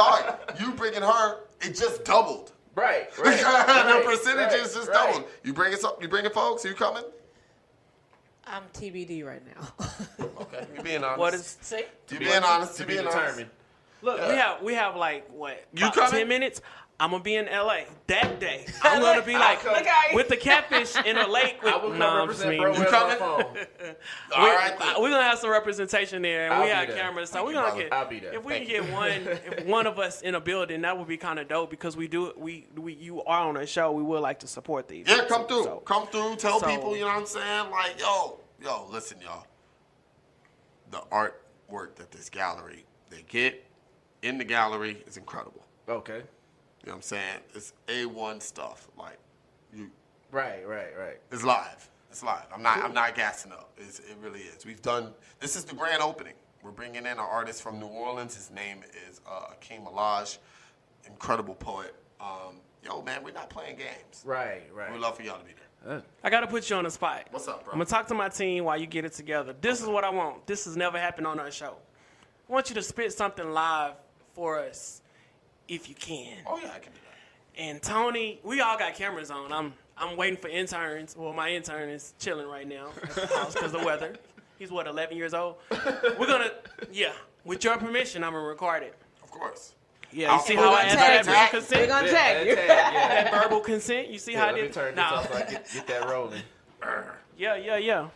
Dog, you bringing her, it just doubled. Right. The percentages just doubled. You bringing folks? You coming? I'm TBD right now. Okay, you being honest. What is? See? You being honest. To You be being honest. determined. Look, we have like what? You about coming? 10 minutes. I'm gonna be in LA that day. I'm gonna be like Look with the catfish in a lake. With, I will come no, I'm represent just Bro mean. West on the coming? phone. All right, then. We're gonna have some representation there, and I'll we be have there. cameras, so Thank we're you, gonna brother. get. I'll be there. If we Thank can get one of us in a building, that would be kind of dope because you are on a show. We would like to support these. Yeah, come through. So- Come through. Tell so- people, you know what I'm saying? Like, yo, listen, y'all. The artwork that this gallery, they get in the gallery is incredible. Okay. You know what I'm saying? It's A1 stuff. Like, Right. it's live. It's live. I'm not gassing up. It really is. This is the grand opening. We're bringing in an artist from New Orleans. His name is Akeem Alaj, incredible poet. Yo, man, we're not playing games. Right. We'd love for y'all to be there. I gotta put you on the spot. What's up, bro? I'm gonna talk to my team while you get it together. This is what I want. This has never happened on our show. I want you to spit something live for us, if you can. Oh, yeah, I can do that. And Tony, we all got cameras on. I'm waiting for interns. Well, my intern is chilling right now at the house because of the weather. He's 11 years old. We're gonna, with your permission, I'm gonna record it. Of course. Yeah, you see We're how I gonna asked tag that you. verbal We're consent? gonna tag you. That verbal consent. You see how I Let me did? turn this off so I get that rolling. Yeah.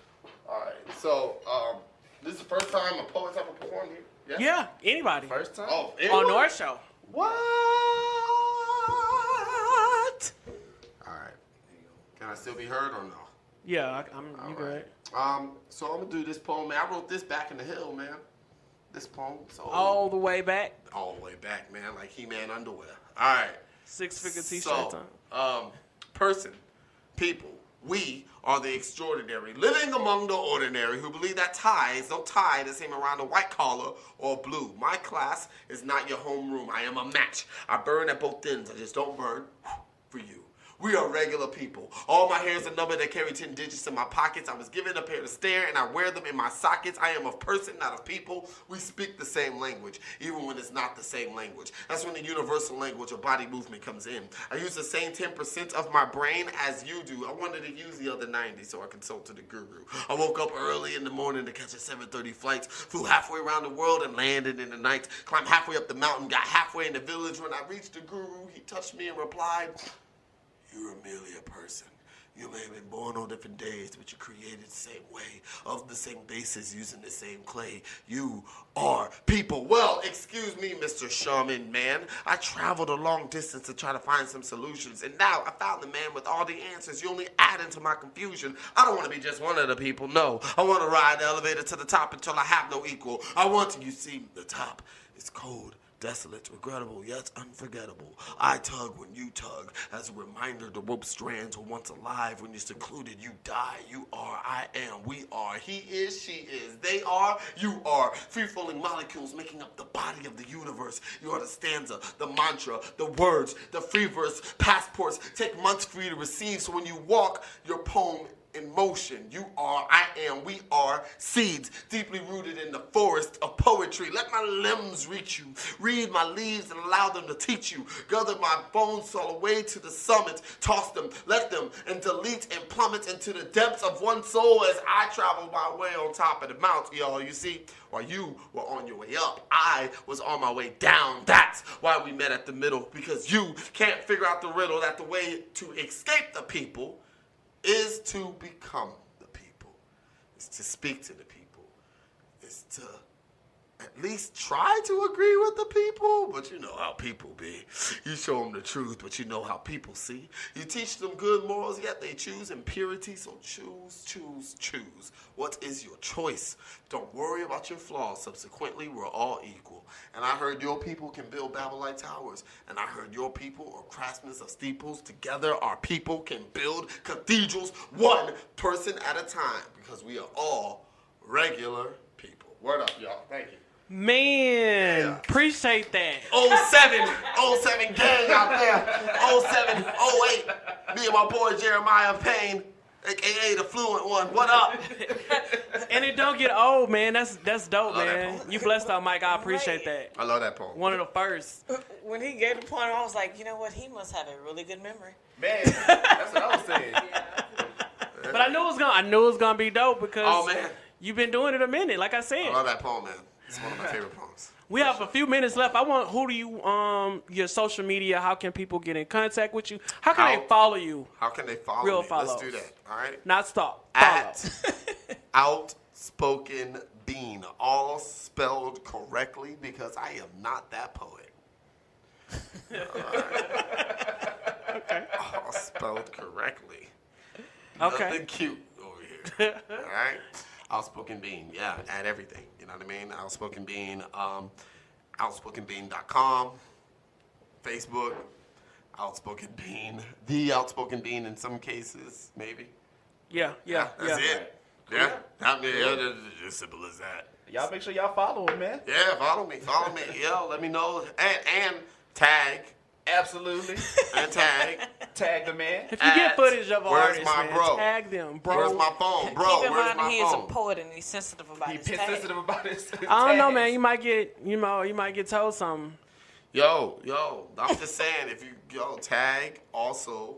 All right. So, this is the first time a poet's ever performed here. Yeah, anybody. First time? Oh, On anyone? our show. What? All right. Can I still be heard or no? Yeah, you All good. right. So I'm gonna do this poem, man. I wrote this back in the hill, man. This poem. So All the way back. all the way back, man, like He-Man underwear. All right. 6-figure t-shirt So, time. person, people, we are the extraordinary, living among the ordinary who believe that no tie the same around a white collar or blue. My class is not your homeroom. I am a match. I burn at both ends. I just don't burn for you. We are regular people. All my hair is a number that carry 10 digits in my pockets. I was given a pair to stare and I wear them in my sockets. I am of person, not of people. We speak the same language, even when it's not the same language. That's when the universal language of body movement comes in. I use the same 10% of my brain as you do. I wanted to use the other 90, so I consulted a guru. I woke up early in the morning to catch a 7:30 flight, flew halfway around the world and landed in the night, climbed halfway up the mountain, got halfway in the village. When I reached the guru, he touched me and replied, "You are merely a person. You may have been born on different days, but you're created the same way, of the same basis, using the same clay. You are people." Well, excuse me, Mr. Shaman man. I traveled a long distance to try to find some solutions, and now I found the man with all the answers. You only add into my confusion. I don't want to be just one of the people, no. I want to ride the elevator to the top until I have no equal. I want to, you see, the top is cold, desolate, regrettable, yet unforgettable. I tug when you tug. As a reminder, the rope strands were once alive. When you're secluded, you die. You are, I am, we are. He is, she is. They are, you are. Free-flowing molecules making up the body of the universe. You are the stanza, the mantra, the words, the free verse. Passports take months for you to receive. So when you walk, your poem in motion. You are, I am, we are seeds deeply rooted in the forest of poetry. Let my limbs reach you. Read my leaves and allow them to teach you. Gather my bones all the way to the summit. Toss them, let them, and delete and plummet into the depths of one soul as I travel my way on top of the mountain, y'all. You see, while you were on your way up, I was on my way down. That's why we met at the middle, because you can't figure out the riddle that the way to escape the people is to become the people. It's to speak to the people. It's to at least try to agree with the people, but you know how people be. You show them the truth, but you know how people see. You teach them good morals, yet they choose impurity, so choose, choose, choose. What is your choice? Don't worry about your flaws. Subsequently, we're all equal. And I heard your people can build Babylite towers, and I heard your people are craftsmen of steeples. Together, our people can build cathedrals one person at a time, because we are all regular people. Word up, y'all. Thank you. Man, Yeah. appreciate that. 07 gang out there. 07, 08. Me and my boy Jeremiah Payne, a.k.a. the fluent one. What up? And it don't get old, man. That's dope, love that man. poem. You blessed our Mike. I appreciate that. I love that poem. One of the first. When he gave the poem, I was like, you know what? He must have a really good memory. Man, that's what I was saying. But I knew it was gonna be dope because Oh, man. you've been doing it a minute, like I said. I love that poem, man. It's one of my favorite poems. We have a few minutes left. Who do you, your social media, how can people get in contact with you? How can they follow you? How can they follow Real me? follows. Let's do that, all right? Not stalk. Follow. At Outspoken Bean, all spelled correctly because I am not that poet. Okay. All spelled correctly. Okay. Nothing cute over here. All right? Outspoken Bean, yeah, add everything. You know what I mean? Outspoken Bean, outspokenbean.com, Facebook, Outspoken Bean, the Outspoken Bean in some cases, maybe. Yeah. That's it. Yeah, I mean, it's as simple as that. Y'all make sure y'all follow him, man. Yeah, follow me. Yo, let me know. And tag. Absolutely. And tag. Tag the man. If you get footage of Where's artists, my man, bro? tag them, bro. Where's my phone? Bro, Keep in where's mind, my he is a phone? poet and he's sensitive about He his pit tag. sensitive about his I don't know, tags. man. You might get told something. Yo, I'm just saying, if you tag also,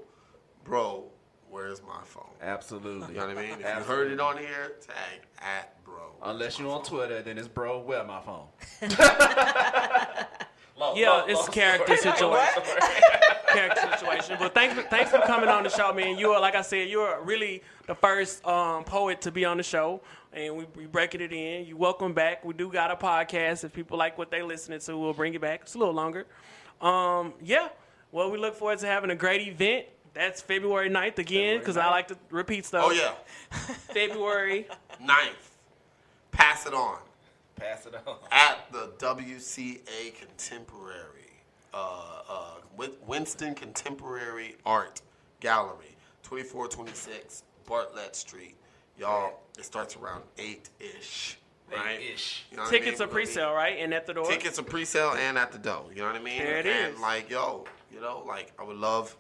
bro, where's my phone? Absolutely. You know what I mean? If you heard it on here, tag at bro. Unless you're on Twitter, then it's bro, where my phone? Yeah, it's a character situation. Character situation. But thanks for coming on the show, man. You are, like I said, you are really the first poet to be on the show, and we breaking it in. You welcome back. We do got a podcast. If people like what they listening to, we'll bring it back. It's a little longer. Yeah. Well, we look forward to having a great event. That's February 9th again, because I like to repeat stuff. Oh, yeah. February 9th. Pass it on. Pass it on. At the WCA Contemporary, Winston Contemporary Art Gallery, 2426 Bartlett Street. Y'all, it starts around 8-ish, right? 8-ish. You know what tickets I are mean? pre-sale, right? And at the door. Tickets are pre-sale and at the door. You know what I mean? There it and is. like, I would love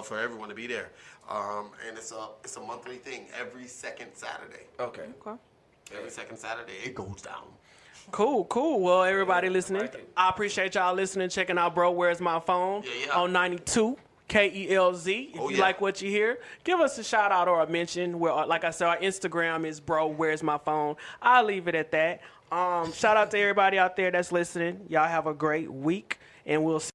for everyone to be there. And it's a monthly thing every second Saturday. Okay. Okay. Every second Saturday it goes down. Cool. Well, everybody listening, like it. I appreciate y'all listening, checking out Bro, Where's My Phone Yeah. on 92 KELZ. If you like what you hear, give us a shout out or a mention. Where, like I said, our Instagram is Bro, Where's My Phone. I'll leave it at that. Shout out to everybody out there that's listening. Y'all have a great week, and we'll see